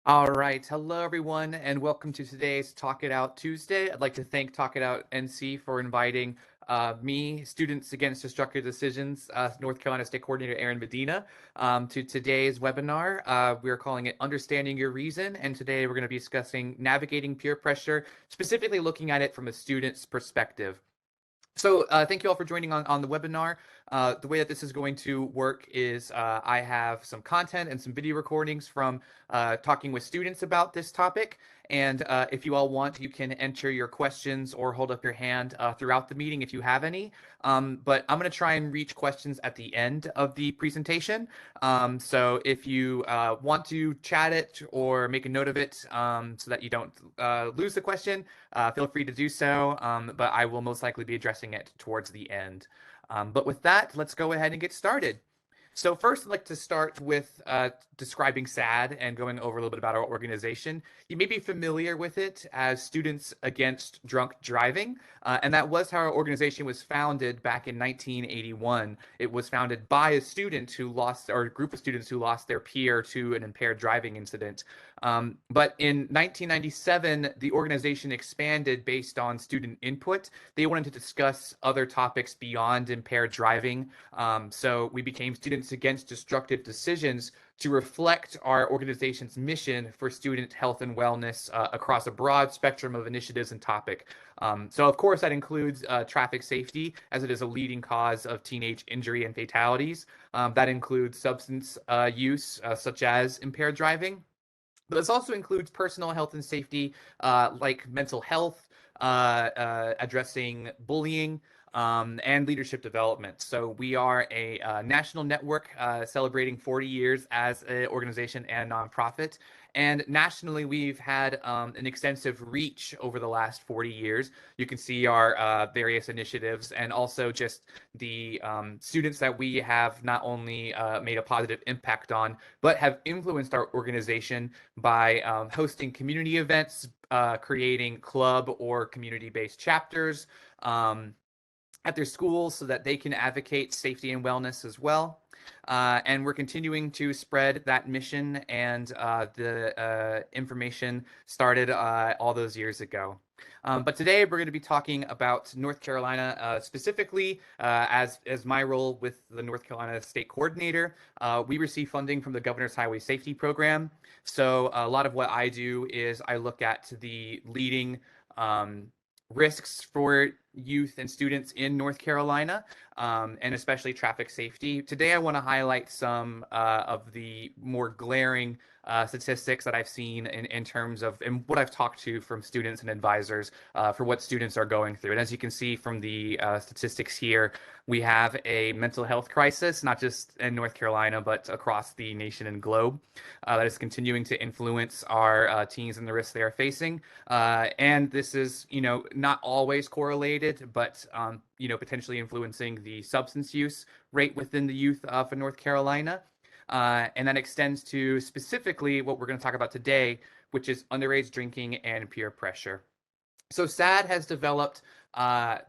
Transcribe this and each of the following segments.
All right. Hello, everyone, and welcome to today's Talk It Out Tuesday. I'd like to thank Talk It Out NC for inviting me, Students Against Destructive Decisions, North Carolina State Coordinator Aaron Medina, to today's webinar. We're calling it Understanding Your Reason, and today we're going to be discussing navigating peer pressure, specifically looking at it from a student's perspective. So thank you all for joining on the webinar. The way that this is going to work is I have some content and some video recordings from talking with students about this topic. And if you all want, you can enter your questions or hold up your hand throughout the meeting if you have any. But I'm going to try and reach questions at the end of the presentation. So if you want to chat it or make a note of it so that you don't lose the question, feel free to do so, but I will most likely be addressing it towards the end. But with that, let's go ahead and get started. So first, I'd like to start with describing SAD and going over a little bit about our organization. You may be familiar with it as Students Against Drunk Driving, and that was how our organization was founded back in 1981. It was founded by a student who lost, or a group of students who lost their peer to an impaired driving incident. But in 1997, the organization expanded based on student input. They wanted to discuss other topics beyond impaired driving. So we became Students Against Destructive Decisions to reflect our organization's mission for student health and wellness across a broad spectrum of initiatives and topic. So of course that includes traffic safety, as it is a leading cause of teenage injury and fatalities. That includes substance use, such as impaired driving. But this also includes personal health and safety, like mental health, addressing bullying, and leadership development. So we are a national network celebrating 40 years as an organization and nonprofit. And nationally, we've had an extensive reach over the last 40 years. You can see our various initiatives and also just the students that we have not only made a positive impact on, but have influenced our organization by hosting community events, creating club or community-based chapters at their schools so that they can advocate safety and wellness as well. And we're continuing to spread that mission and the information started all those years ago. But today we're going to be talking about North Carolina specifically as my role with the North Carolina State Coordinator. We receive funding from the Governor's Highway Safety Program. So a lot of what I do is I look at the leading risks for youth and students in North Carolina, and especially traffic safety. Today, I want to highlight some of the more glaring statistics that I've seen in terms of and what I've talked to from students and advisors for what students are going through. And as you can see from the statistics here, we have a mental health crisis, not just in North Carolina, but across the nation and globe, that is continuing to influence our teens and the risks they are facing. And this is, not always correlated, but, potentially influencing the substance use rate within the youth of North Carolina. And that extends to specifically what we're going to talk about today, which is underage drinking and peer pressure. So SAD has developed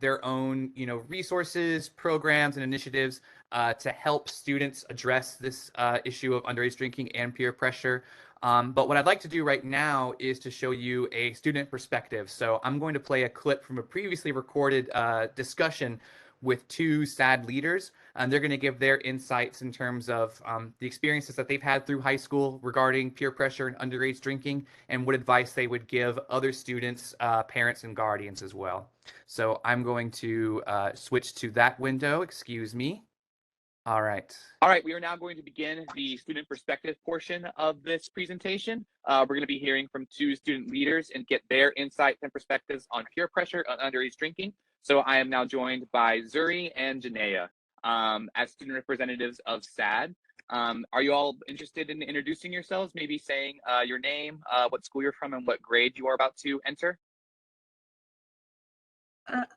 their own, resources, programs, and initiatives to help students address this issue of underage drinking and peer pressure. But what I'd like to do right now is to show you a student perspective. So I'm going to play a clip from a previously recorded discussion with two SAD leaders, and they're going to give their insights in terms of the experiences that they've had through high school regarding peer pressure and underage drinking, and what advice they would give other students, parents, and guardians as well. So I'm going to switch to that window. Excuse me. All right. All right, we are now going to begin the student perspective portion of this presentation. We're going to be hearing from two student leaders and get their insights and perspectives on peer pressure and underage drinking. So I am now joined by Zuri and Janaea as student representatives of SAD. Are you all interested in introducing yourselves, maybe saying your name, what school you're from, and what grade you are about to enter?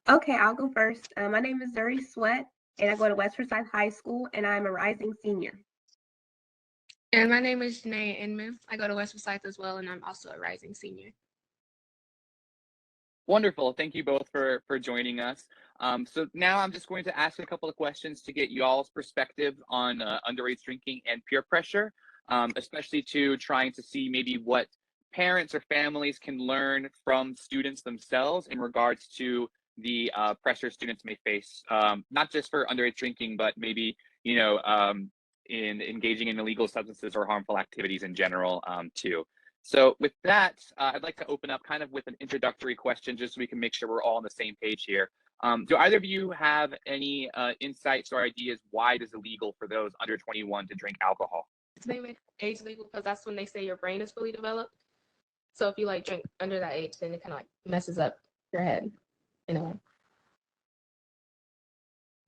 Okay, I'll go first. My name is Zuri Sweat, and I go to West Forsyth High School, and I'm a rising senior. And my name is Janaea Inman. I go to West Forsyth as well, and I'm also a rising senior. Wonderful. Thank you both for joining us. So now I'm just going to ask a couple of questions to get y'all's perspective on underage drinking and peer pressure. especially to trying to see maybe what parents or families can learn from students themselves in regards to the pressure students may face, not just for underage drinking, but maybe, in engaging in illegal substances or harmful activities in general, too. So with that, I'd like to open up kind of with an introductory question, just so we can make sure we're all on the same page here. Do either of you have any insights or ideas why it is illegal for those under 21 to drink alcohol? They make age legal because that's when they say your brain is fully developed. So if you like drink under that age, then it kind of like messes up your head in a way.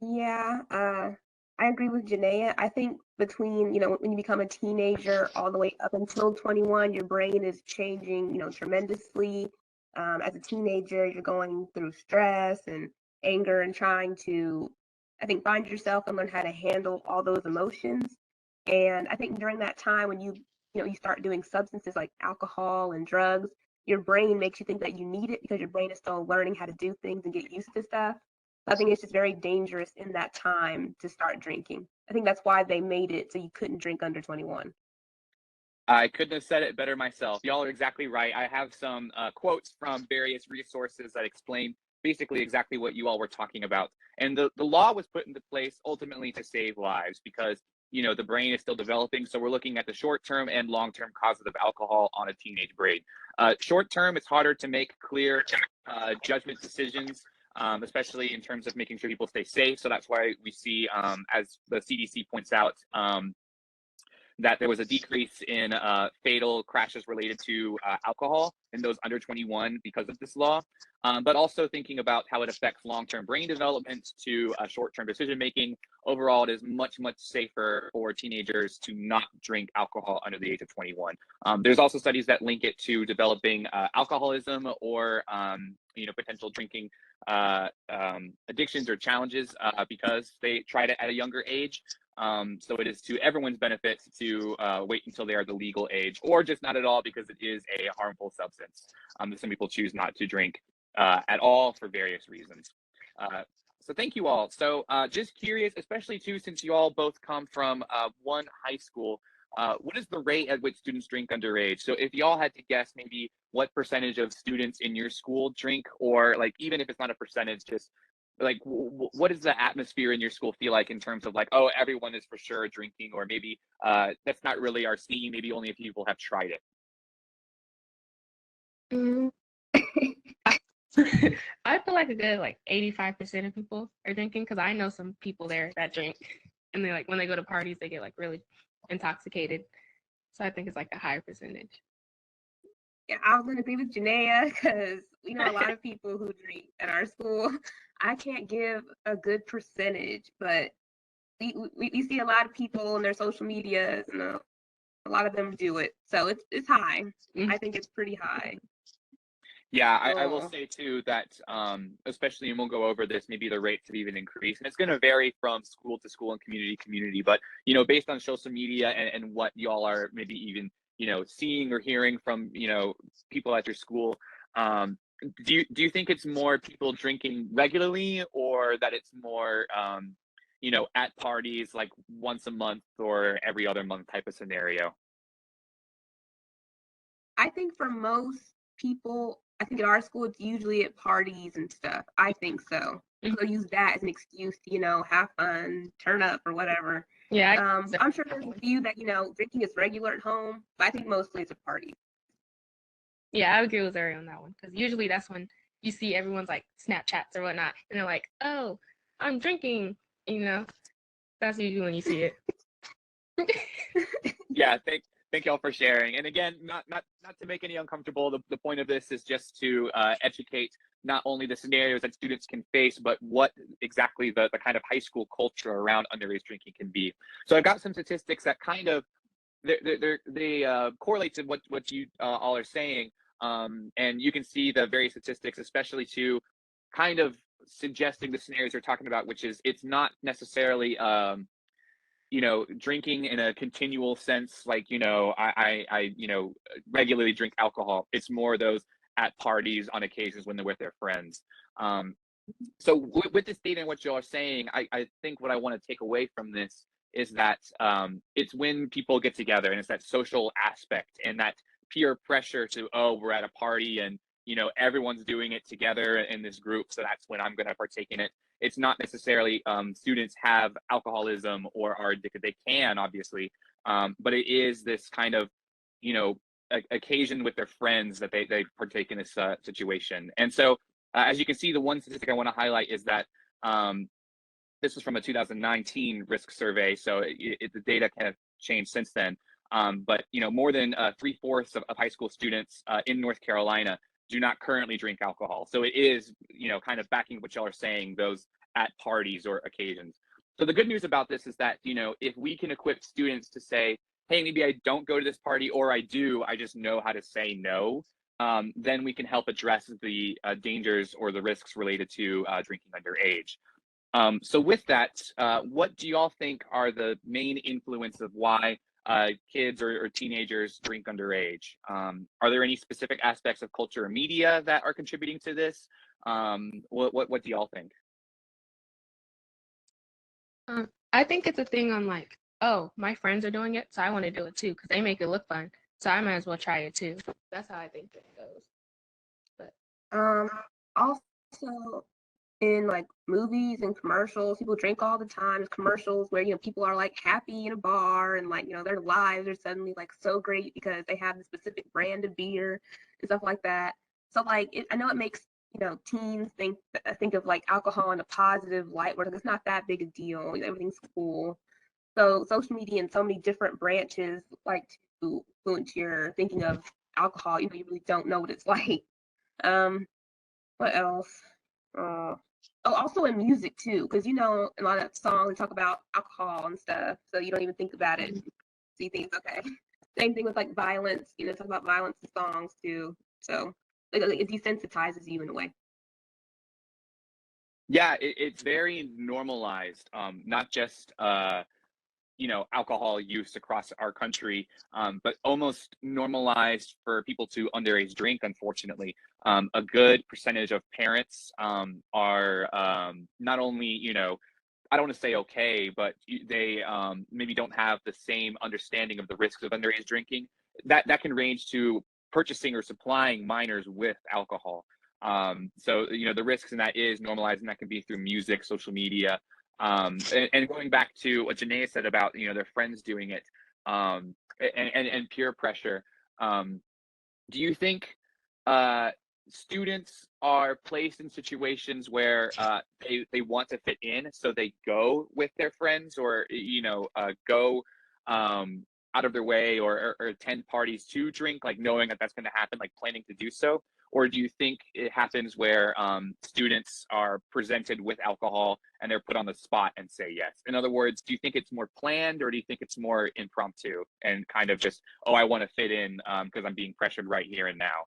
Yeah, I agree with Janaea. I think between, when you become a teenager all the way up until 21, your brain is changing, tremendously. As a teenager, you're going through stress and anger and trying to, I think, find yourself and learn how to handle all those emotions. And I think during that time when you start doing substances like alcohol and drugs, your brain makes you think that you need it because your brain is still learning how to do things and get used to stuff. I think it's just very dangerous in that time to start drinking. I think that's why they made it so you couldn't drink under 21. I couldn't have said it better myself. Y'all are exactly right. I have some quotes from various resources that explain basically exactly what you all were talking about. And the law was put into place ultimately to save lives because, the brain is still developing. So we're looking at the short-term and long-term causes of alcohol on a teenage brain. Short-term, it's harder to make clear judgment decisions, especially in terms of making sure people stay safe. So that's why we see, as the CDC points out, that there was a decrease in fatal crashes related to alcohol in those under 21 because of this law, but also thinking about how it affects long-term brain development to short-term decision making. Overall, it is much, much safer for teenagers to not drink alcohol under the age of 21. There's also studies that link it to developing alcoholism or potential drinking addictions or challenges because they tried it at a younger age. So it is to everyone's benefit to wait until they are the legal age, or just not at all because it is a harmful substance. Some people choose not to drink at all for various reasons. So thank you all. So just curious, especially too, since you all both come from one high school, what is the rate at which students drink underage? So if y'all had to guess maybe what percentage of students in your school drink, or like even if it's not a percentage, just like what does the atmosphere in your school feel like in terms of like, oh, everyone is for sure drinking, or maybe that's not really our scene, maybe only a few people have tried it? Mm. I feel like a good 85% of people are drinking because I know some people there that drink, and they when they go to parties they get really intoxicated. So I think it's a higher percentage. Yeah, I was going to agree with Janaea because we know a lot of people who drink at our school. I can't give a good percentage, but we see a lot of people on their social medias, and a lot of them do it. So it's high. Mm-hmm. I think it's pretty high. Yeah, I will say too that especially, and we'll go over this, maybe the rates have even increased, and it's going to vary from school to school and community to community. But based on social media and what y'all are maybe even seeing or hearing from people at your school, do you think it's more people drinking regularly, or that it's more at parties like once a month or every other month type of scenario? I think for most people, I think at our school, it's usually at parties and stuff. I think so. They'll use that as an excuse to, have fun, turn up or whatever. Yeah. I'm sure there's a few that, drinking is regular at home, but I think mostly it's a party. Yeah, I agree with Zuri on that one because usually that's when you see everyone's Snapchats or whatnot, and they're like, "Oh, I'm drinking," That's usually when you see it. Yeah, thank y'all for sharing. And again, not to make any uncomfortable. The point of this is just to educate not only the scenarios that students can face, but what exactly the kind of high school culture around underage drinking can be. So I've got some statistics that kind of they correlate to what you all are saying, and you can see the various statistics, especially to kind of suggesting the scenarios we're talking about, which is it's not necessarily drinking in a continual sense, I regularly drink alcohol. It's more those at parties on occasions when they're with their friends. So with this data and what y'all are saying, I think what I want to take away from this is that it's when people get together, and it's that social aspect and that peer pressure to, oh, we're at a party and everyone's doing it together in this group, so that's when I'm going to partake in it. It's not necessarily students have alcoholism or are addicted. They can, obviously, but it is this kind of occasion with their friends that they partake in this situation. And so as you can see, the one statistic I want to highlight is that this was from a 2019 risk survey, so the data kind of changed since then. But more than 3/4 of high school students in North Carolina do not currently drink alcohol. So it is, kind of backing what y'all are saying, those at parties or occasions. So the good news about this is that, if we can equip students to say, hey, maybe I don't go to this party, or I do, I just know how to say no, then we can help address the dangers or the risks related to drinking underage. So with that, what do y'all think are the main influence of why kids or teenagers drink underage? Are there any specific aspects of culture or media that are contributing to this? What do y'all think? I think it's a thing on like, oh, my friends are doing it, so I want to do it too because they make it look fun. So I might as well try it too. That's how I think that it goes. Also in like movies and commercials, people drink all the time. There's commercials where people are like happy in a bar and like their lives are suddenly like so great because they have a specific brand of beer and stuff like that. So like I know it makes teens think of like alcohol in a positive light where it's not that big a deal. Everything's cool. So social media and so many different branches like to influence your thinking of alcohol. You really don't know what it's like. What else? Oh, also in music too, because a lot of songs talk about alcohol and stuff, so you don't even think about it. See things okay. Same thing with like violence. Talk about violence in songs too. So it desensitizes you in a way. Yeah, it's very normalized, not just alcohol use across our country, but almost normalized for people to underage drink, unfortunately. A good percentage of parents are not only, I don't want to say okay, but they maybe don't have the same understanding of the risks of underage drinking. That can range to purchasing or supplying minors with alcohol. So, the risks in that is normalizing. That can be through music, social media, and going back to what Janaea said about their friends doing it, and peer pressure. Do you think students are placed in situations where they want to fit in, so they go with their friends, or go out of their way, or attend parties to drink, like knowing that that's going to happen, like planning to do so? Or do you think it happens where students are presented with alcohol and they're put on the spot and say yes? In other words, do you think it's more planned, or do you think it's more impromptu and kind of just, oh, I want to fit in because I'm being pressured right here and now?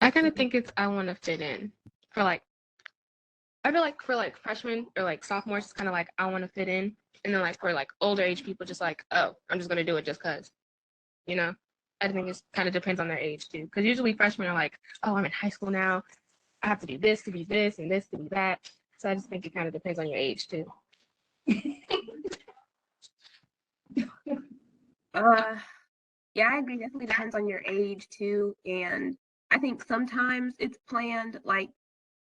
I kind of think it's I want to fit in. For like, I feel like for like freshmen or like sophomores, it's kind of like I want to fit in, and then like for like older age people, just like, oh, I'm just gonna do it just cause, you know. I think it kind of depends on their age too, because usually freshmen are like, oh, I'm in high school now, I have to do this to be this and this to be that. So I just think it kind of depends on your age too. Yeah, I agree. Definitely depends on your age too, and I think sometimes it's planned. Like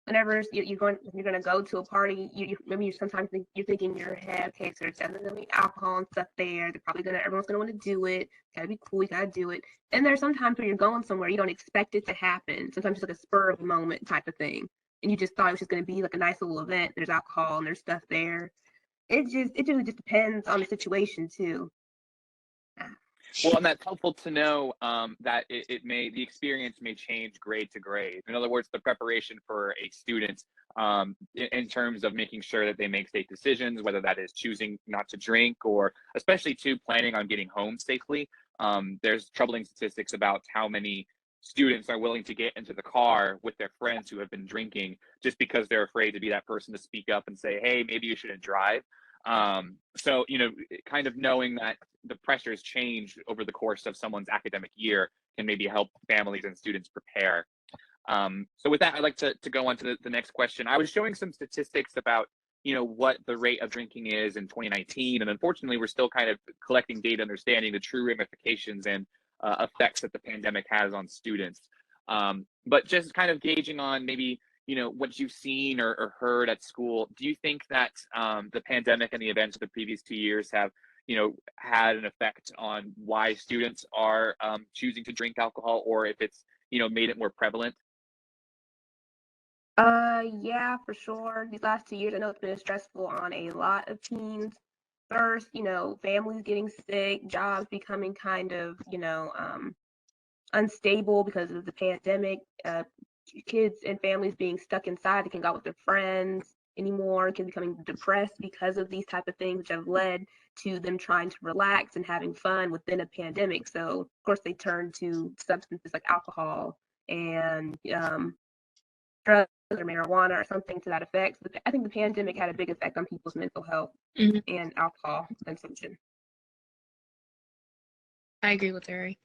whenever you're going to go to a party, maybe you sometimes you're thinking in your head, okay, so there's definitely going to be alcohol and stuff there. They're probably everyone's going to want to do it. Gotta be cool. You gotta do it. And there's sometimes where you're going somewhere you don't expect it to happen. Sometimes it's like a spur of the moment type of thing, and you just thought it was just going to be like a nice little event. There's alcohol and there's stuff there. It really just depends on the situation too. Well, and that's helpful to know that the experience may change grade to grade. In other words, the preparation for a student in terms of making sure that they make safe decisions, whether that is choosing not to drink, or especially to planning on getting home safely. There's troubling statistics about how many students are willing to get into the car with their friends who have been drinking just because they're afraid to be that person to speak up and say, hey, maybe you shouldn't drive. So, kind of knowing that the pressures change over the course of someone's academic year can maybe help families and students prepare. So with that, I'd like to go on to the next question. I was showing some statistics about what the rate of drinking is in 2019, and unfortunately, we're still kind of collecting data, understanding the true ramifications and effects that the pandemic has on students. But just kind of gauging on maybe what you've seen or heard at school, do you think that the pandemic and the events of the previous 2 years have had an effect on why students are choosing to drink alcohol, or if it's made it more prevalent? Yeah, for sure. These last 2 years, I know it's been stressful on a lot of teens. First, families getting sick, jobs becoming kind of, unstable because of the pandemic. Kids and families being stuck inside, they can't go out with their friends anymore. Kids becoming depressed because of these type of things, which have led to them trying to relax and having fun within a pandemic. So, of course, they turn to substances like alcohol and drugs or marijuana or something to that effect. So I think the pandemic had a big effect on people's mental health and alcohol consumption. I agree with Harry.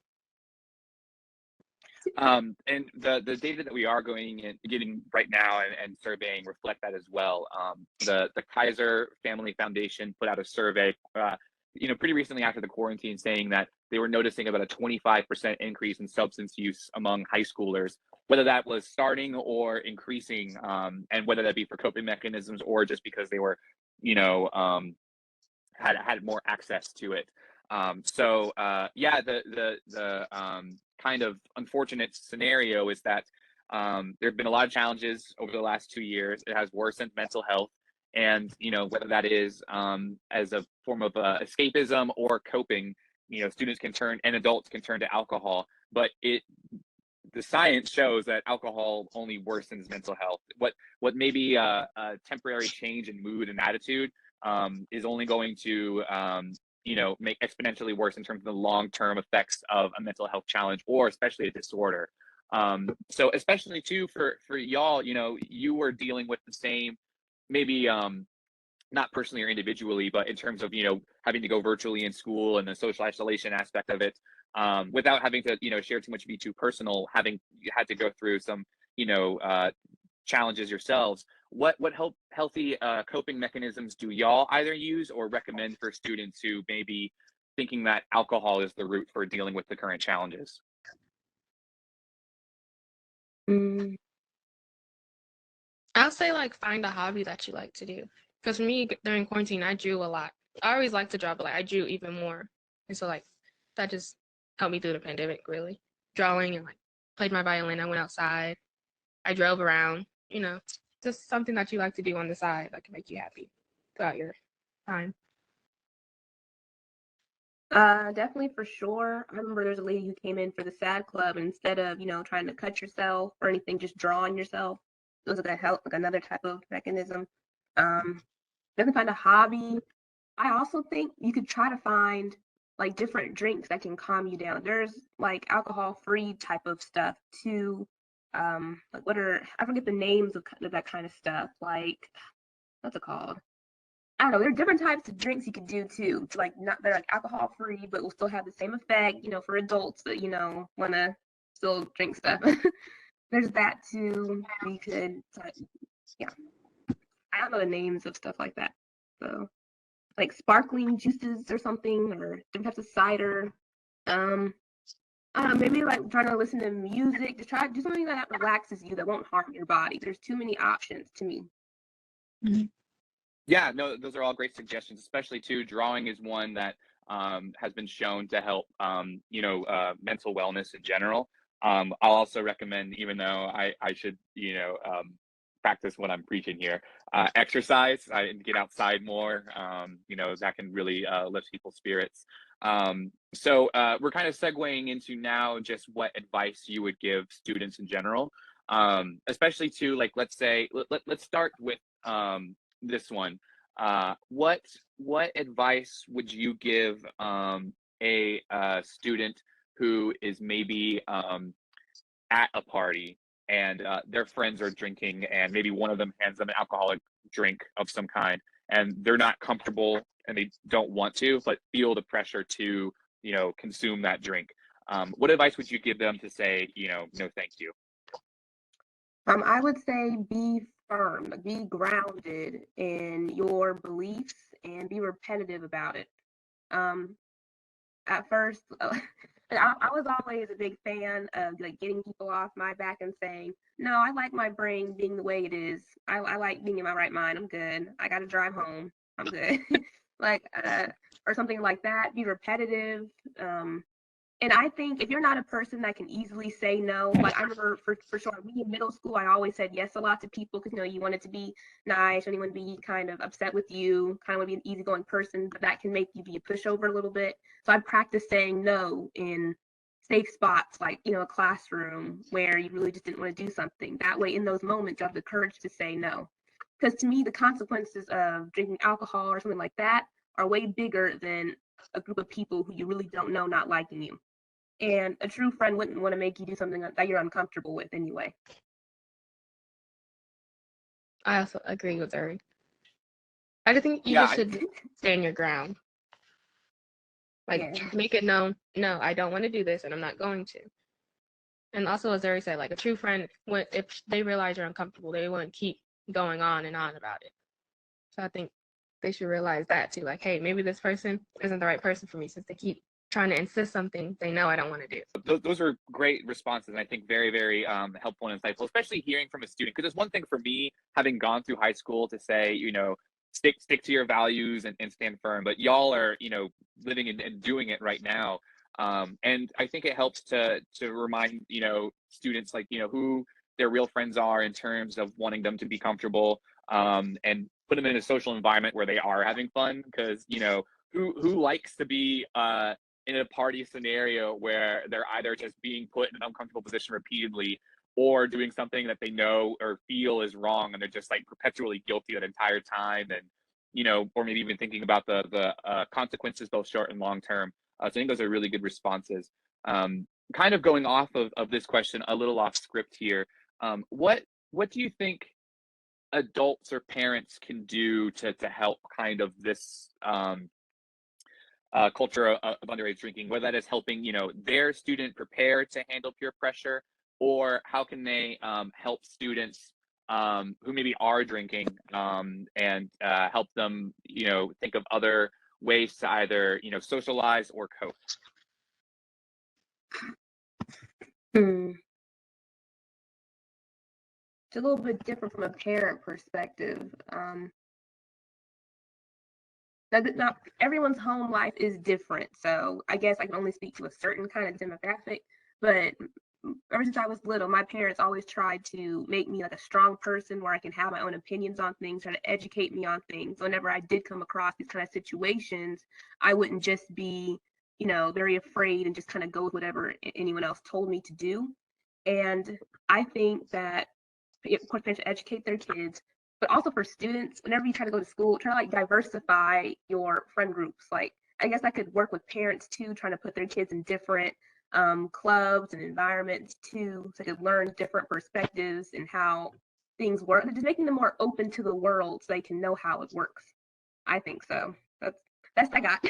And the data that we are getting right now and surveying reflect that as well. The Kaiser Family Foundation put out a survey, pretty recently after the quarantine, saying that they were noticing about a 25% increase in substance use among high schoolers, whether that was starting or increasing, and whether that be for coping mechanisms or just because they were, had more access to it. Yeah, the kind of unfortunate scenario is that there have been a lot of challenges over the last 2 years. It has worsened mental health, and whether that is as a form of escapism or coping, students can turn and adults can turn to alcohol, but the science shows that alcohol only worsens mental health. What may be a temporary change in mood and attitude is only going to make exponentially worse in terms of the long-term effects of a mental health challenge, or especially a disorder. So especially too for y'all, you were dealing with the same, maybe not personally or individually, but in terms of having to go virtually in school and the social isolation aspect of it, without having to share too much, be too personal, having you had to go through some challenges yourselves. What healthy coping mechanisms do y'all either use or recommend for students who may be thinking that alcohol is the route for dealing with the current challenges? Mm. I'll say like find a hobby that you like to do. Because for me during quarantine, I drew a lot. I always liked to draw, but like I drew even more, and so like that just helped me through the pandemic. Really, drawing and like played my violin. I went outside. I drove around. Just something that you like to do on the side that can make you happy throughout your time. Definitely for sure. I remember there's a lady who came in for the SAD club, and instead of, trying to cut yourself or anything, just drawing yourself. It was like a help, like another type of mechanism. Definitely find a hobby. I also think you could try to find like different drinks that can calm you down. There's like alcohol-free type of stuff too. Like I forget the names of that kind of stuff. Like, what's it called? I don't know. There are different types of drinks you could do too. Like not they're like alcohol free, but will still have the same effect. For adults that want to still drink stuff. There's that too. You could, yeah. I don't know the names of stuff like that. So like sparkling juices or something, or different types of cider. Um, I don't know. Maybe like trying to listen to music. Just try to do something that relaxes you that won't harm your body. There's too many options to me. Mm-hmm. Yeah, no, those are all great suggestions, especially too. Drawing is one that has been shown to help, mental wellness in general. I'll also recommend, even though I should, practice what I'm preaching here, exercise, get outside more. That can really lift people's spirits. So we're kind of segueing into now just what advice you would give students in general, especially to like, let's say, let's start with this one. What advice would you give a student who is maybe at a party and their friends are drinking, and maybe one of them hands them an alcoholic drink of some kind, and they're not comfortable and they don't want to, but feel the pressure to consume that drink? What advice would you give them to say, no, thank you? I would say be firm, like, be grounded in your beliefs and be repetitive about it. Um, at first, I was always a big fan of like getting people off my back and saying, no, I like my brain being the way it is. I like being in my right mind. I'm good. I got to drive home. I'm good. like, or something like that. Be repetitive. And I think if you're not a person that can easily say no, like I remember for sure, me in middle school, I always said yes a lot to people because, you wanted to be nice, and you want to be kind of upset with you, kind of want to be an easygoing person, but that can make you be a pushover a little bit. So I practiced saying no in safe spots, like, a classroom where you really just didn't want to do something. That way, in those moments, you have the courage to say no. Because to me, the consequences of drinking alcohol or something like that are way bigger than a group of people who you really don't know not liking you. And a true friend wouldn't want to make you do something that you're uncomfortable with anyway. I also agree with her. I just think you Yeah, just should stand your ground. Like, Yeah. make it known, no, I don't want to do this and I'm not going to. And also, as Zuri said, like a true friend, if they realize you're uncomfortable, they wouldn't keep going on and on about it. So I think they should realize that too. Like, hey, maybe this person isn't the right person for me since they keep trying to insist something they know I don't want to do. those are great responses, and I think very, very helpful and insightful, especially hearing from a student. Because it's one thing for me, having gone through high school, to say, stick to your values and stand firm. But y'all are, living and doing it right now. And I think it helps to remind, students, like, who their real friends are in terms of wanting them to be comfortable, and put them in a social environment where they are having fun. Because, who likes to be in a party scenario where they're either just being put in an uncomfortable position repeatedly, or doing something that they know or feel is wrong, and they're just like perpetually guilty that entire time, and or maybe even thinking about the consequences, both short and long term. So I think those are really good responses. Kind of going off of this question, a little off script here. What do you think adults or parents can do to help kind of this culture of underage drinking, whether that is helping, their student prepare to handle peer pressure, or how can they help students who maybe are drinking, and help them, think of other ways to either, socialize or cope. Hmm. It's a little bit different from a parent perspective. Not everyone's home life is different, so I guess I can only speak to a certain kind of demographic. But ever since I was little, my parents always tried to make me like a strong person where I can have my own opinions on things, try to educate me on things. Whenever I did come across these kind of situations, I wouldn't just be, very afraid and just kind of go with whatever anyone else told me to do. And I think that, of course, parents should educate their kids, but also for students, whenever you try to go to school, try to like diversify your friend groups. Like, I guess that could work with parents too, trying to put their kids in different clubs and environments too, so they could learn different perspectives and how things work. And just making them more open to the world so they can know how it works. I think so. That's what I got.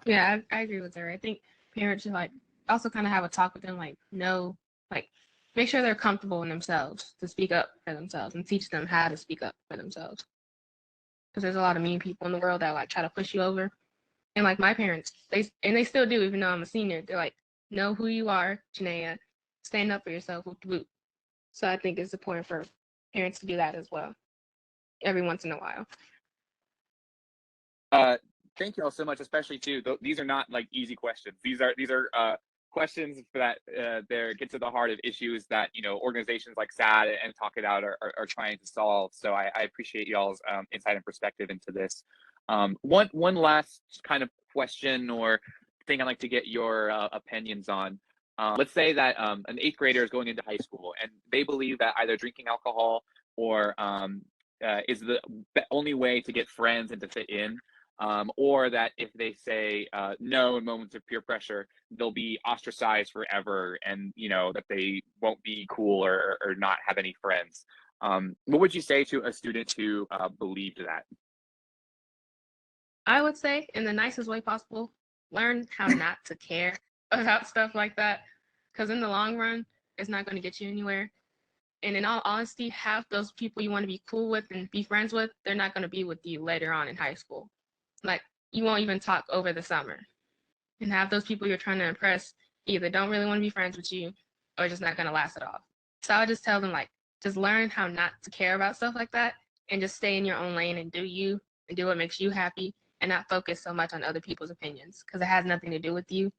Yeah, I agree with her. I think parents should like also kind of have a talk with them, like like make sure they're comfortable in themselves to speak up for themselves and teach them how to speak up for themselves. Because there's a lot of mean people in the world that like try to push you over. And like my parents, they still do, even though I'm a senior. They're like, know who you are, Janaea. Stand up for yourself. So I think it's important for parents to do that as well, every once in a while. Thank you all so much, especially too. These are not like easy questions. These are questions that they get to the heart of issues that organizations like SAD and Talk It Out are trying to solve. So I appreciate y'all's insight and perspective into this. One last kind of question or thing I'd like to get your opinions on. Let's say that an eighth grader is going into high school and they believe that either drinking alcohol or is the only way to get friends and to fit in. Or that if they say no in moments of peer pressure, they'll be ostracized forever, and that they won't be cool or not have any friends. What would you say to a student who believed that? I would say, in the nicest way possible, learn how not to care about stuff like that, because in the long run, it's not going to get you anywhere. And in all honesty, half those people you want to be cool with and be friends with, they're not going to be with you later on in high school. Like, you won't even talk over the summer. And half those people you're trying to impress either don't really want to be friends with you or just not going to last at all. So I would just tell them, like, just learn how not to care about stuff like that and just stay in your own lane and do you and do what makes you happy and not focus so much on other people's opinions because it has nothing to do with you.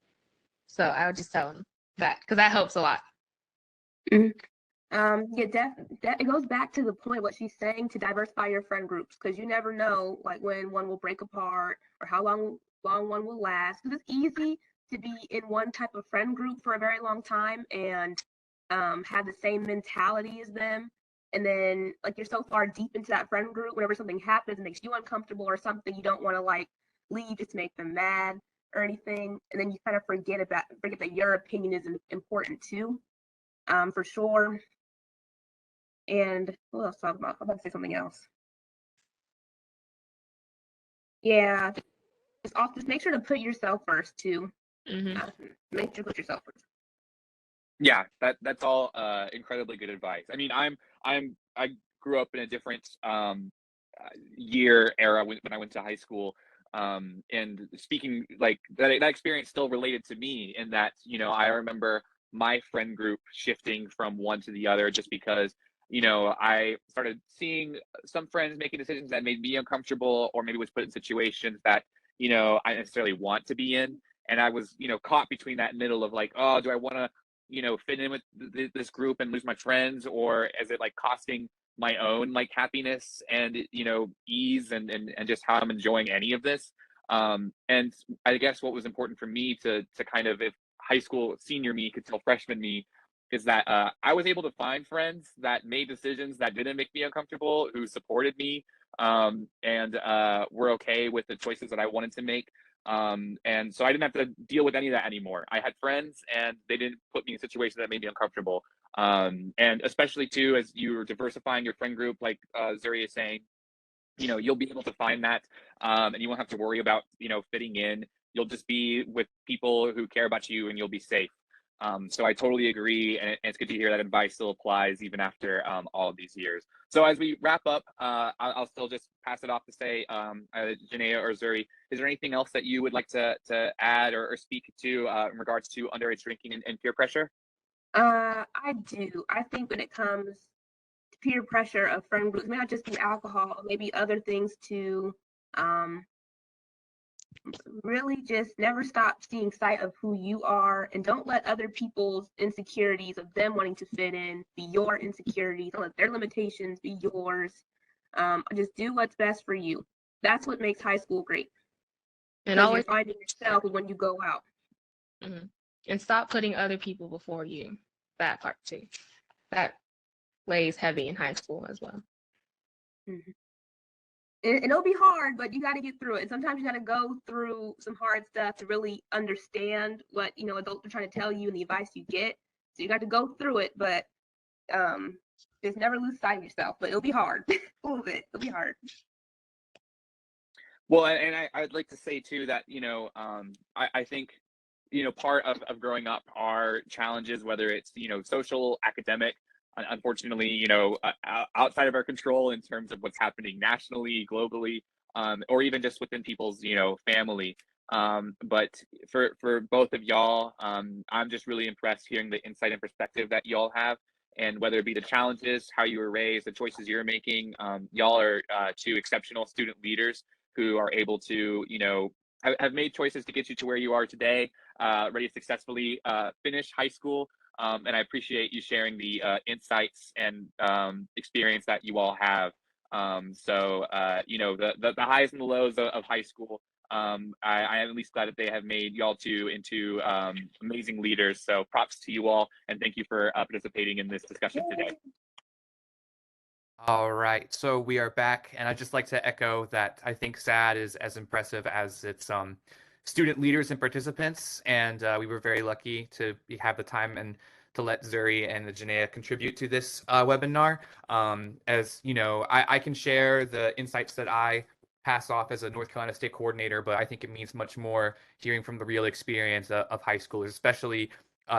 So I would just tell them that because that helps a lot. Yeah, it goes back to the point what she's saying to diversify your friend groups because you never know like when one will break apart or how long one will last. Because it's easy to be in one type of friend group for a very long time and have the same mentality as them. And then like you're so far deep into that friend group, whenever something happens it makes you uncomfortable or something you don't want to like leave just to make them mad or anything. And then you kind of forget that your opinion is important too. For sure. And what else talk about? I'm about to say something else. Yeah, just make sure to put yourself first too. Make sure to put yourself first. Yeah, that's all incredibly good advice. I mean, I grew up in a different year era when I went to high school. And speaking like that experience still related to me in that, I remember my friend group shifting from one to the other just because, I started seeing some friends making decisions that made me uncomfortable or maybe was put in situations that, I necessarily want to be in. And I was, caught between that middle of like, oh, do I want to, fit in with this group and lose my friends, or is it like costing my own like happiness and ease and just how I'm enjoying any of this. And I guess what was important for me to kind of, if high school senior me could tell freshman me, is that I was able to find friends that made decisions that didn't make me uncomfortable, who supported me, and were okay with the choices that I wanted to make. And so I didn't have to deal with any of that anymore. I had friends and they didn't put me in situations that made me uncomfortable. And especially too, as you're diversifying your friend group, like Zuri is saying, you'll be able to find that, and you won't have to worry about, fitting in. You'll just be with people who care about you and you'll be safe. So I totally agree, and it's good to hear that advice still applies even after all of these years. So as we wrap up, I'll still just pass it off to say, Janaea or Zuri, is there anything else that you would like to add or speak to in regards to underage drinking and peer pressure? I do. I think when it comes to peer pressure of friend groups, may not just be alcohol, maybe other things too. Really just never stop seeing sight of who you are and don't let other people's insecurities of them wanting to fit in be your insecurities. Don't let their limitations be yours. Just do what's best for you. That's what makes high school great. And Because always you're finding yourself when you go out. And stop putting other people before you. That part too. That weighs heavy in high school as well. And it'll be hard, but you got to get through it. And sometimes you got to go through some hard stuff to really understand what adults are trying to tell you and the advice you get. So you got to go through it, but just never lose sight of yourself. But it'll be hard. A little bit. It'll be hard. Well, and I'd like to say too that I think part of growing up are challenges, whether it's social, academic. Unfortunately, outside of our control in terms of what's happening nationally, globally, or even just within people's family. But for both of y'all, I'm just really impressed hearing the insight and perspective that y'all have. And whether it be the challenges, how you were raised, the choices you're making, y'all are two exceptional student leaders who are able to, have made choices to get you to where you are today, ready to successfully finish high school. And I appreciate you sharing the insights and experience that you all have. So, the highs and the lows of high school, I am at least glad that they have made y'all two into amazing leaders. So props to you all, and thank you for participating in this discussion today. All right, so we are back, and I'd just like to echo that I think SAD is as impressive as its student leaders and participants, and we were very lucky to have the time and to let Zuri and Janaea contribute to this webinar. As you know, I can share the insights that I pass off as a North Carolina State coordinator, but I think it means much more hearing from the real experience of high schoolers, especially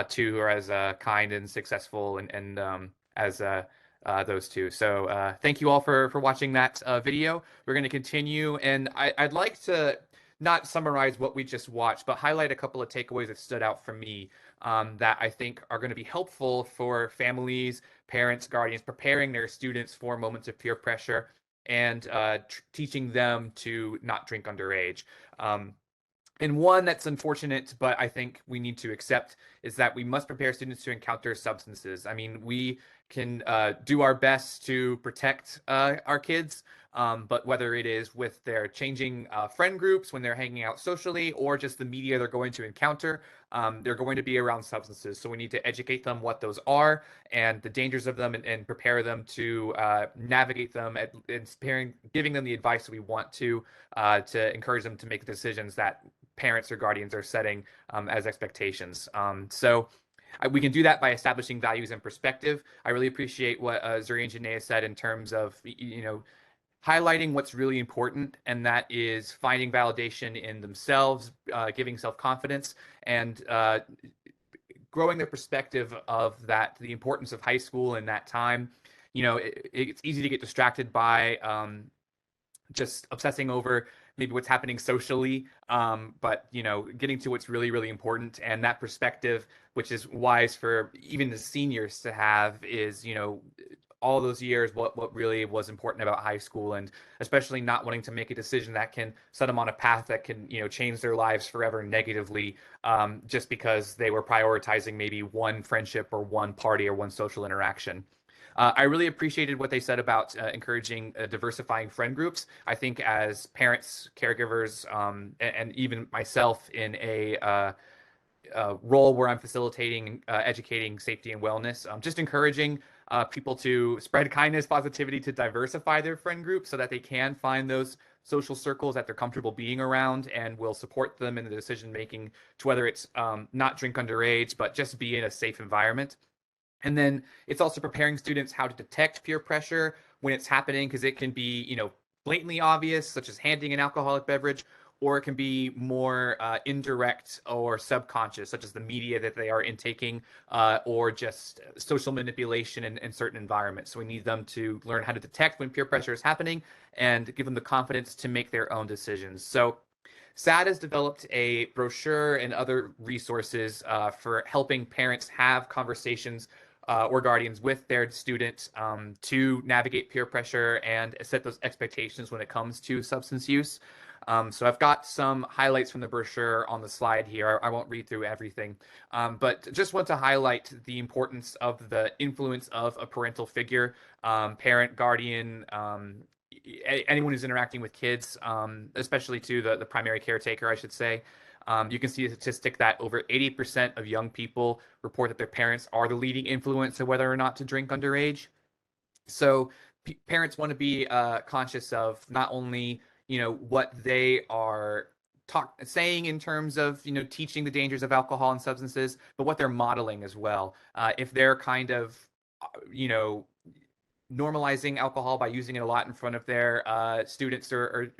two who are as kind and successful and as those two. So thank you all for watching that video. We're going to continue, and I'd like to not summarize what we just watched, but highlight a couple of takeaways that stood out for me that I think are going to be helpful for families, parents, guardians preparing their students for moments of peer pressure and teaching them to not drink underage. And one that's unfortunate, but I think we need to accept, is that we must prepare students to encounter substances. I mean, we can do our best to protect our kids, but whether it is with their changing friend groups when they're hanging out socially or just the media they're going to encounter, they're going to be around substances. So we need to educate them what those are and the dangers of them, and prepare them to navigate them, and giving them the advice that we want to encourage them to make decisions that parents or guardians are setting as expectations. So we can do that by establishing values and perspective. I really appreciate what Zuri and Janaea said in terms of, highlighting what's really important, and that is finding validation in themselves, giving self-confidence, and growing the perspective of that, the importance of high school and that time. It's easy to get distracted by just obsessing over maybe what's happening socially, but getting to what's really, really important, and that perspective, which is wise for even the seniors to have, is all those years, what really was important about high school, and especially not wanting to make a decision that can set them on a path that can change their lives forever negatively, just because they were prioritizing maybe one friendship or one party or one social interaction. I really appreciated what they said about encouraging diversifying friend groups. I think as parents, caregivers, and even myself in a role where I'm facilitating, educating safety and wellness, just encouraging people to spread kindness, positivity, to diversify their friend group so that they can find those social circles that they're comfortable being around, and will support them in the decision making to whether it's not drink underage, but just be in a safe environment. And then it's also preparing students how to detect peer pressure when it's happening, because it can be, blatantly obvious, such as handing an alcoholic beverage, or it can be more indirect or subconscious, such as the media that they are intaking, or just social manipulation in certain environments. So we need them to learn how to detect when peer pressure is happening and give them the confidence to make their own decisions. So SAD has developed a brochure and other resources for helping parents have conversations or guardians with their students to navigate peer pressure and set those expectations when it comes to substance use. So I've got some highlights from the brochure on the slide here. I won't read through everything, but just want to highlight the importance of the influence of a parental figure, parent, guardian, anyone who's interacting with kids, especially to the primary caretaker, I should say. You can see a statistic that over 80% of young people report that their parents are the leading influence of whether or not to drink underage. So parents want to be conscious of not only what they are saying in terms of teaching the dangers of alcohol and substances, but what they're modeling as well. If they're kind of you know normalizing alcohol by using it a lot in front of their students or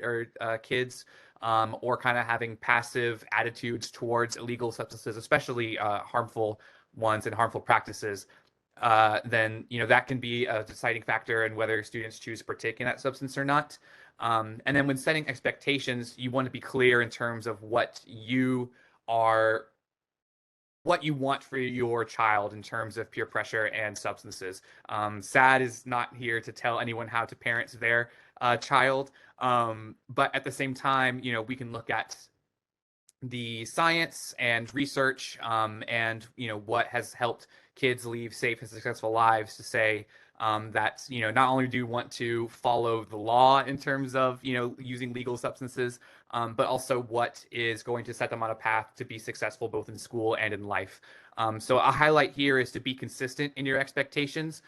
kids, or kind of having passive attitudes towards illegal substances, especially harmful ones and harmful practices, then that can be a deciding factor in whether students choose to partake in that substance or not. And then when setting expectations, you want to be clear in terms of what you want for your child in terms of peer pressure and substances. SAD is not here to tell anyone how to parent their child, but at the same time, we can look at the science and research, and what has helped kids lead safe and successful lives, to say that not only do you want to follow the law in terms of using legal substances, but also what is going to set them on a path to be successful both in school and in life. So a highlight here is to be consistent in your expectations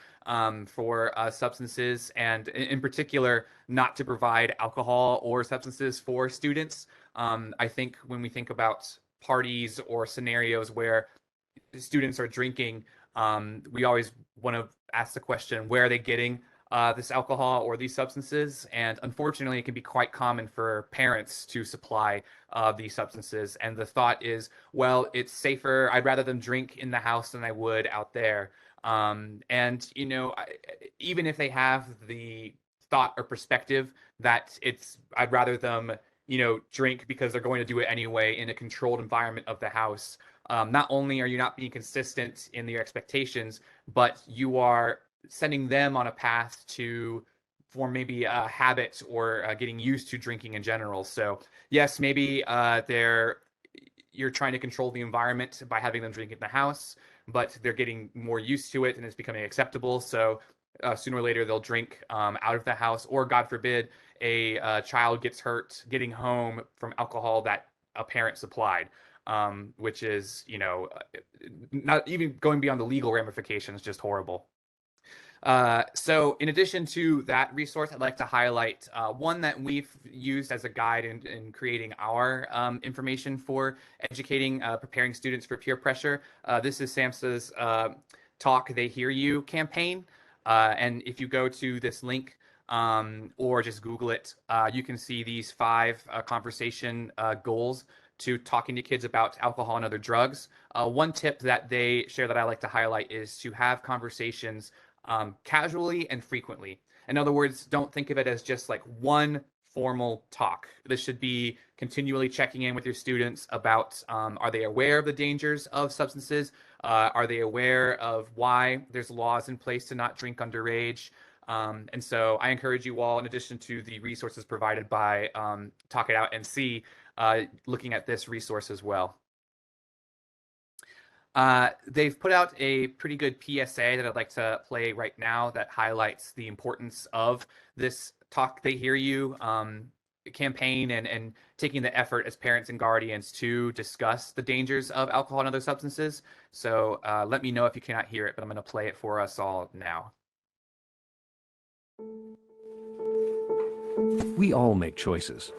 for substances, and in particular, not to provide alcohol or substances for students. I think when we think about parties or scenarios where students are drinking, we always want to ask the question, where are they getting this alcohol or these substances? And unfortunately, it can be quite common for parents to supply these substances. And the thought is, well, it's safer. I'd rather them drink in the house than I would out there. And even if they have the thought or perspective that I'd rather them drink because they're going to do it anyway in a controlled environment of the house. Not only are you not being consistent in your expectations, but you are sending them on a path to form maybe a habit or getting used to drinking in general. So yes, maybe you're trying to control the environment by having them drink in the house, but they're getting more used to it and it's becoming acceptable. So sooner or later they'll drink out of the house, or God forbid, a child gets hurt getting home from alcohol that a parent supplied, which is, not even going beyond the legal ramifications, just horrible. So in addition to that resource, I'd like to highlight one that we've used as a guide in creating our information for educating, preparing students for peer pressure. This is SAMHSA's Talk They Hear You campaign. And if you go to this link or just Google it, you can see these 5 conversation goals to talking to kids about alcohol and other drugs. One tip that they share that I like to highlight is to have conversations casually and frequently. In other words, don't think of it as just like one formal talk. This should be continually checking in with your students about are they aware of the dangers of substances? Are they aware of why there's laws in place to not drink underage? And so I encourage you all, in addition to the resources provided by Talk It Out NC, looking at this resource as well. They've put out a pretty good PSA that I'd like to play right now that highlights the importance of this Talk They Hear You campaign and taking the effort as parents and guardians to discuss the dangers of alcohol and other substances. So let me know if you cannot hear it, but I'm going to play it for us all now. We all make choices.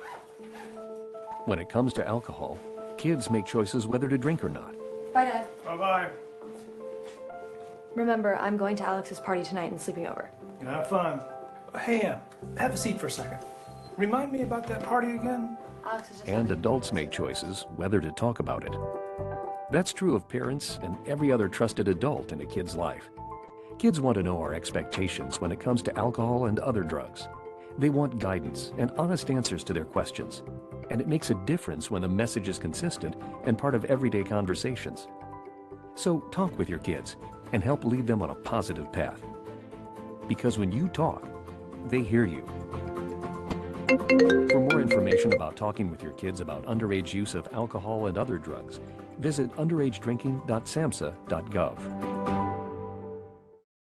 When it comes to alcohol, kids make choices whether to drink or not. Bye, Dad. Bye-bye. Remember, I'm going to Alex's party tonight and sleeping over. Have fun. Hey, have a seat for a second. Remind me about that party again? Alex is just And adults make choices whether to talk about it. That's true of parents and every other trusted adult in a kid's life. Kids want to know our expectations when it comes to alcohol and other drugs. They want guidance and honest answers to their questions. And it makes a difference when the message is consistent and part of everyday conversations. So talk with your kids and help lead them on a positive path. Because when you talk, they hear you. For more information about talking with your kids about underage use of alcohol and other drugs, visit underagedrinking.samhsa.gov.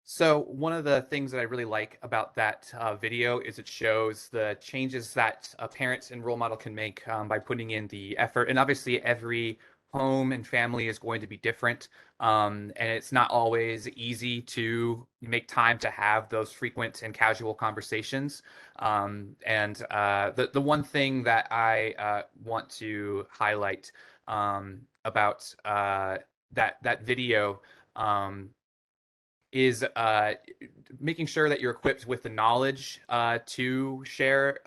So one of the things that I really like about that video is it shows the changes that a parent and role model can make by putting in the effort. And obviously every home and family is going to be different. And it's not always easy to make time to have those frequent and casual conversations. The one thing that I want to highlight about that video is making sure that you're equipped with the knowledge to share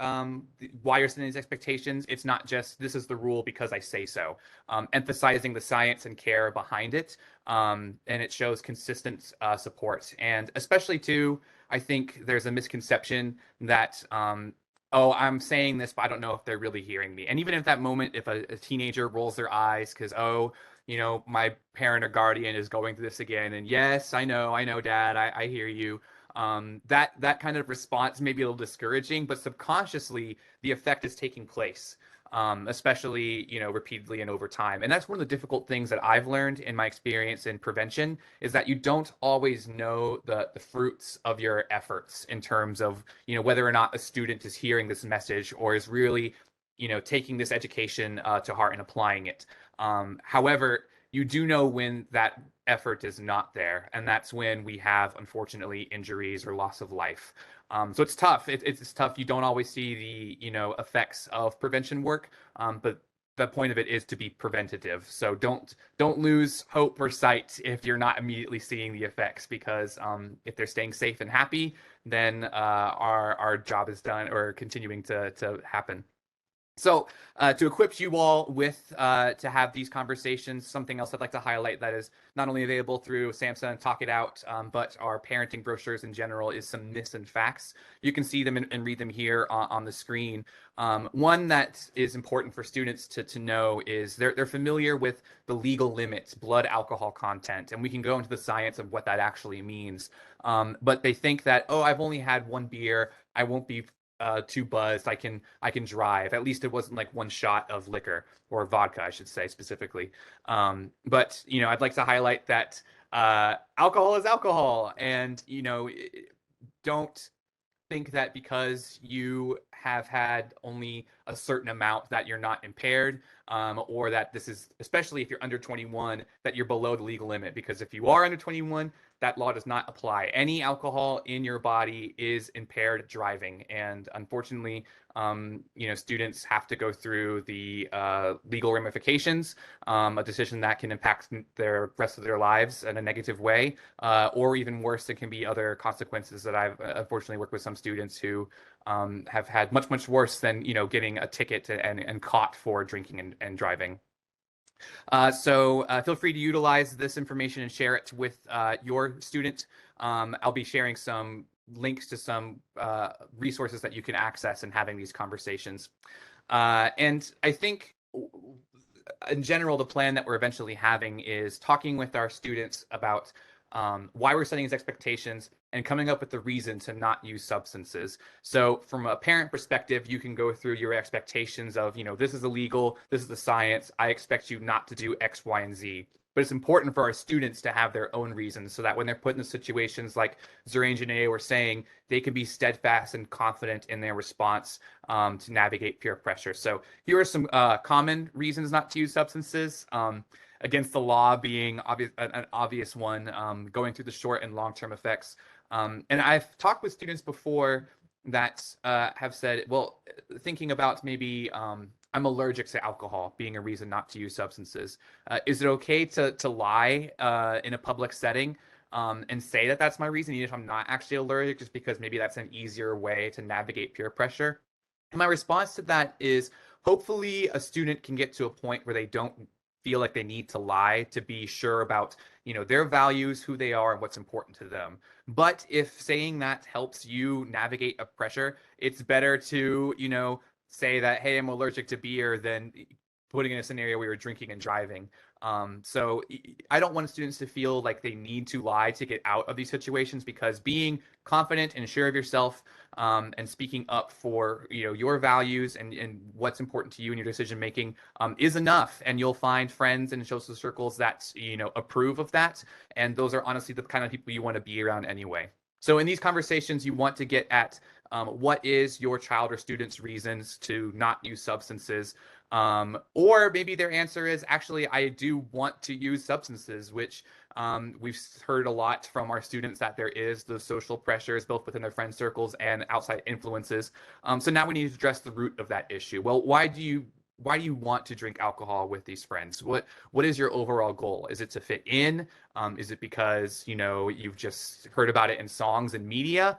why you're setting these expectations. It's not just, this is the rule because I say so. Emphasizing the science and care behind it. And it shows consistent support. And especially too, I think there's a misconception that, oh, I'm saying this, but I don't know if they're really hearing me. And even at that moment, if a teenager rolls their eyes because, oh, my parent or guardian is going through this again. And yes, I know, Dad, I hear you. That kind of response may be a little discouraging, but subconsciously the effect is taking place, especially, repeatedly and over time. And that's one of the difficult things that I've learned in my experience in prevention is that you don't always know the fruits of your efforts in terms of, whether or not a student is hearing this message or is really, taking this education to heart and applying it. However, you do know when that effort is not there, and that's when we have, unfortunately, injuries or loss of life. So it's tough. It's tough. You don't always see the, effects of prevention work, but the point of it is to be preventative. So don't lose hope or sight if you're not immediately seeing the effects, because if they're staying safe and happy, then our job is done or continuing to happen. So to equip you all with to have these conversations, something else I'd like to highlight that is not only available through SAMHSA and Talk It Out, but our parenting brochures in general is some myths and facts. You can see them and read them here on the screen. One that is important for students to know is they're familiar with the legal limits, blood alcohol content, and we can go into the science of what that actually means. But they think that, oh, I've only had one beer, I won't be too buzzed. I can drive. At least it wasn't like one shot of liquor or vodka, I should say specifically. But I'd like to highlight that alcohol is alcohol, and don't think that because you have had only a certain amount that you're not impaired, or that this is, especially if you're under 21, that you're below the legal limit. Because if you are under 21, that law does not apply. Any alcohol in your body is impaired driving, and unfortunately, students have to go through the legal ramifications, a decision that can impact their rest of their lives in a negative way, or even worse, there can be other consequences that I've unfortunately worked with some students who have had much worse than getting a ticket and caught for drinking and driving. So feel free to utilize this information and share it with your student. I'll be sharing some links to some resources that you can access in having these conversations. And I think in general, the plan that we're eventually having is talking with our students about why we're setting these expectations and coming up with the reason to not use substances. So from a parent perspective, you can go through your expectations of, this is illegal, this is the science, I expect you not to do X, Y, and Z. But it's important for our students to have their own reasons so that when they're put in situations like Zuri and Janae were saying, they can be steadfast and confident in their response to navigate peer pressure. So here are some common reasons not to use substances. Against the law being an obvious one, going through the short and long-term effects. And I've talked with students before that have said, well, thinking about maybe I'm allergic to alcohol being a reason not to use substances. Is it okay to lie in a public setting and say that that's my reason, even if I'm not actually allergic, just because maybe that's an easier way to navigate peer pressure? And my response to that is hopefully a student can get to a point where they don't feel like they need to lie to be sure about their values, who they are, and what's important to them. But if saying that helps you navigate a pressure, it's better to say that, hey, I'm allergic to beer, than putting in a scenario where you're drinking and driving. So I don't want students to feel like they need to lie to get out of these situations, because being confident and sure of yourself, and speaking up for your values and what's important to you in your decision making is enough. And you'll find friends and social circles that approve of that, and those are honestly the kind of people you want to be around anyway. So in these conversations, you want to get at what is your child or student's reasons to not use substances. Or maybe their answer is, actually, I do want to use substances, which we've heard a lot from our students that there is the social pressures both within their friend circles and outside influences. So now we need to address the root of that issue. Well, why do you want to drink alcohol with these friends? What is your overall goal? Is it to fit in? Is it because you've just heard about it in songs and media?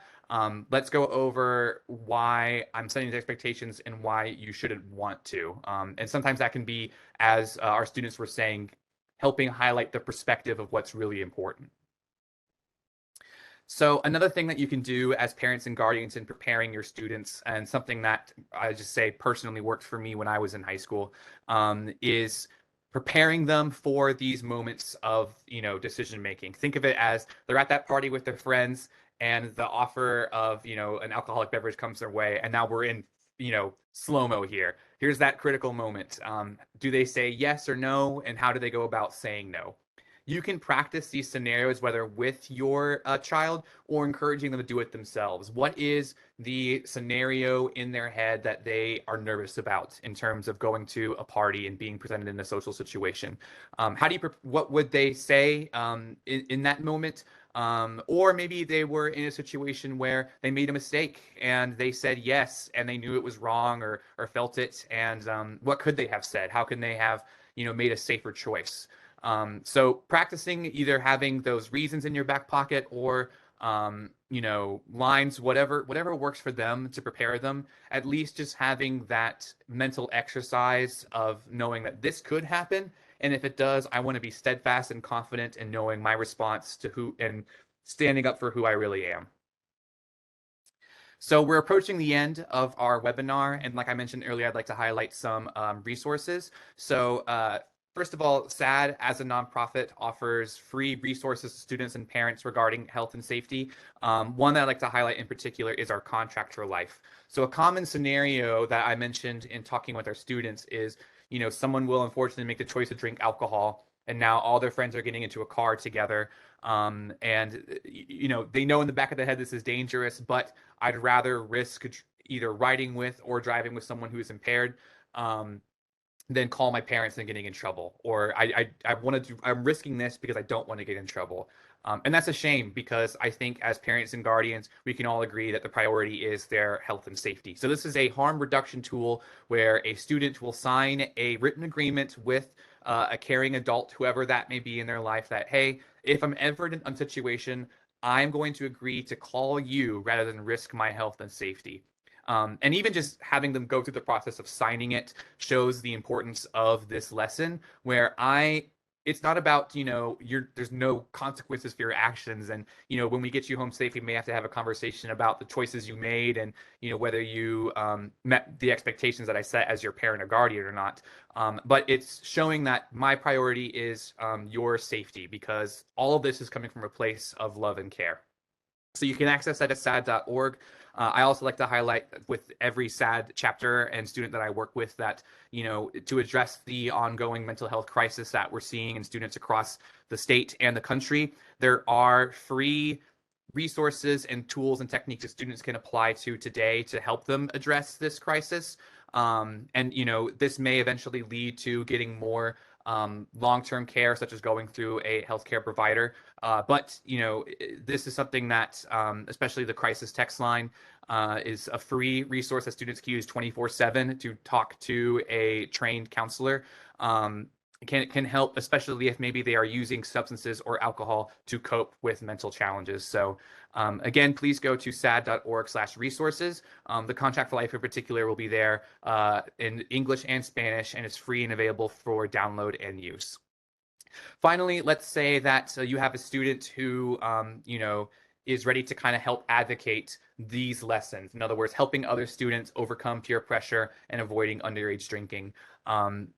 Let's go over why I'm setting these expectations and why you shouldn't want to. And sometimes that can be, as our students were saying, helping highlight the perspective of what's really important. So another thing that you can do as parents and guardians in preparing your students, and something that I just say personally worked for me when I was in high school, is preparing them for these moments of decision making. Think of it as they're at that party with their friends, and the offer of an alcoholic beverage comes their way, and now we're in slow-mo here. Here's that critical moment. Do they say yes or no, and how do they go about saying no? You can practice these scenarios whether with your child or encouraging them to do it themselves. What is the scenario in their head that they are nervous about in terms of going to a party and being presented in a social situation? What would they say in that moment? Or maybe they were in a situation where they made a mistake and they said yes and they knew it was wrong or felt it. And what could they have said? How can they have made a safer choice? So practicing either having those reasons in your back pocket or lines, whatever works for them to prepare them. At least just having that mental exercise of knowing that this could happen, and if it does, I want to be steadfast and confident in knowing my response to who and standing up for who I really am. So we're approaching the end of our webinar, and like I mentioned earlier, I'd like to highlight some resources. So first of all, SAD as a nonprofit offers free resources to students and parents regarding health and safety. One that I'd like to highlight in particular is our Contract for Life. So a common scenario that I mentioned in talking with our students is, someone will unfortunately make the choice to drink alcohol, and now all their friends are getting into a car together. And they know in the back of their head this is dangerous, but I'd rather risk either riding with or driving with someone who is impaired than call my parents and getting in trouble. Or I'm risking this because I don't want to get in trouble. And that's a shame, because I think as parents and guardians, we can all agree that the priority is their health and safety. So this is a harm reduction tool where a student will sign a written agreement with a caring adult, whoever that may be in their life, that, hey, if I'm ever in a situation, I'm going to agree to call you rather than risk my health and safety. And even just having them go through the process of signing it shows the importance of this lesson, where it's not about, there's no consequences for your actions. And, when we get you home safe, we may have to have a conversation about the choices you made and, whether you met the expectations that I set as your parent or guardian or not. But it's showing that my priority is your safety, because all of this is coming from a place of love and care. So you can access that at sad.org. I also like to highlight with every SAD chapter and student that I work with that, to address the ongoing mental health crisis that we're seeing in students across the state and the country, there are free resources and tools and techniques that students can apply to today to help them address this crisis. And, this may eventually lead to getting more long-term care, such as going through a healthcare provider. But this is something that, especially the crisis text line, is a free resource that students can use 24/7 to talk to a trained counselor. Can help, especially if maybe they are using substances or alcohol to cope with mental challenges. So again, please go to sad.org/resources. The Contract for Life in particular will be there in English and Spanish, and it's free and available for download and use. Finally, let's say that you have a student who, is ready to kind of help advocate these lessons. In other words, helping other students overcome peer pressure and avoiding underage drinking.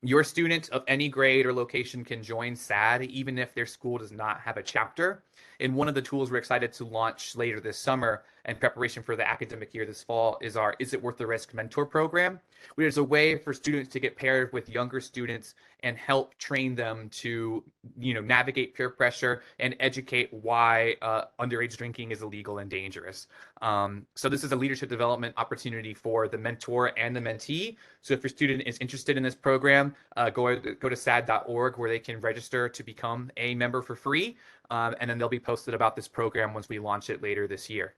Your student of any grade or location can join SAD, even if their school does not have a chapter. And one of the tools we're excited to launch later this summer in preparation for the academic year this fall is our Is It Worth the Risk mentor program, which is a way for students to get paired with younger students and help train them to, navigate peer pressure and educate why underage drinking is illegal and dangerous. So this is a leadership development opportunity for the mentor and the mentee. So if your student is interested in this program, go to sad.org, where they can register to become a member for free. And then they'll be posted about this program once we launch it later this year.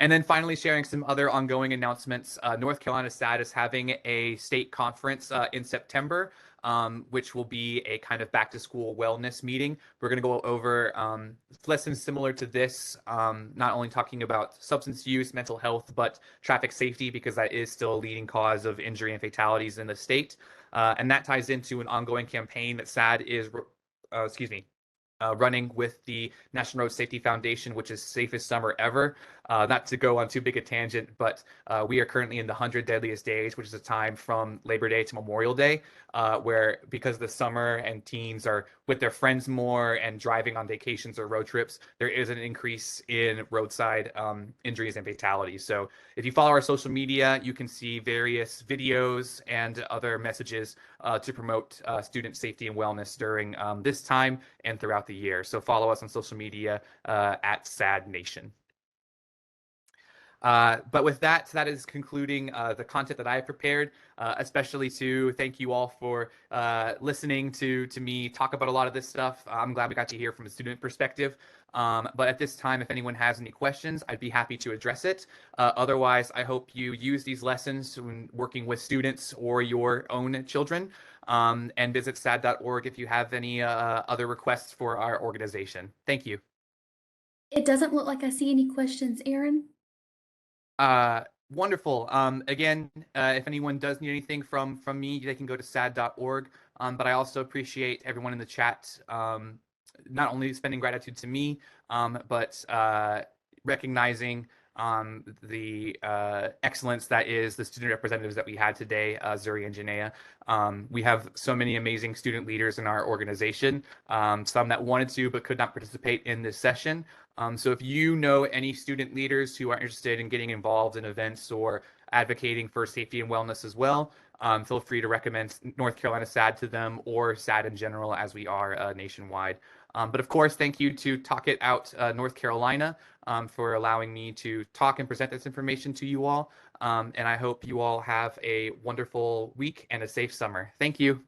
And then finally, sharing some other ongoing announcements. North Carolina SAD is having a state conference in September, which will be a kind of back to school wellness meeting. We're going to go over lessons similar to this, not only talking about substance use, mental health, but traffic safety, because that is still a leading cause of injury and fatalities in the state. And that ties into an ongoing campaign that SAD is, running with the National Road Safety Foundation, which is Safest Summer Ever. Not to go on too big a tangent, but we are currently in the 100 Deadliest Days, which is a time from Labor Day to Memorial Day, where because the summer and teens are with their friends more and driving on vacations or road trips, there is an increase in roadside injuries and fatalities. So if you follow our social media, you can see various videos and other messages to promote student safety and wellness during this time and throughout the year. So follow us on social media at SAD Nation. But with that, that is concluding the content that I have prepared, especially to thank you all for listening to me talk about a lot of this stuff. I'm glad we got to hear from a student perspective. But at this time, if anyone has any questions, I'd be happy to address it. Otherwise, I hope you use these lessons when working with students or your own children. And visit sad.org if you have any other requests for our organization. Thank you. It doesn't look like I see any questions, Aaron. Wonderful. Again, if anyone does need anything from me, they can go to sad.org. But I also appreciate everyone in the chat, not only spending gratitude to me, but recognizing the excellence that is the student representatives that we had today, Zuri and Janaea. We have so many amazing student leaders in our organization, some that wanted to but could not participate in this session. So if you know any student leaders who are interested in getting involved in events or advocating for safety and wellness as well, feel free to recommend North Carolina SAD to them, or SAD in general, as we are nationwide. But of course, thank you to Talk It Out North Carolina for allowing me to talk and present this information to you all. And I hope you all have a wonderful week and a safe summer. Thank you.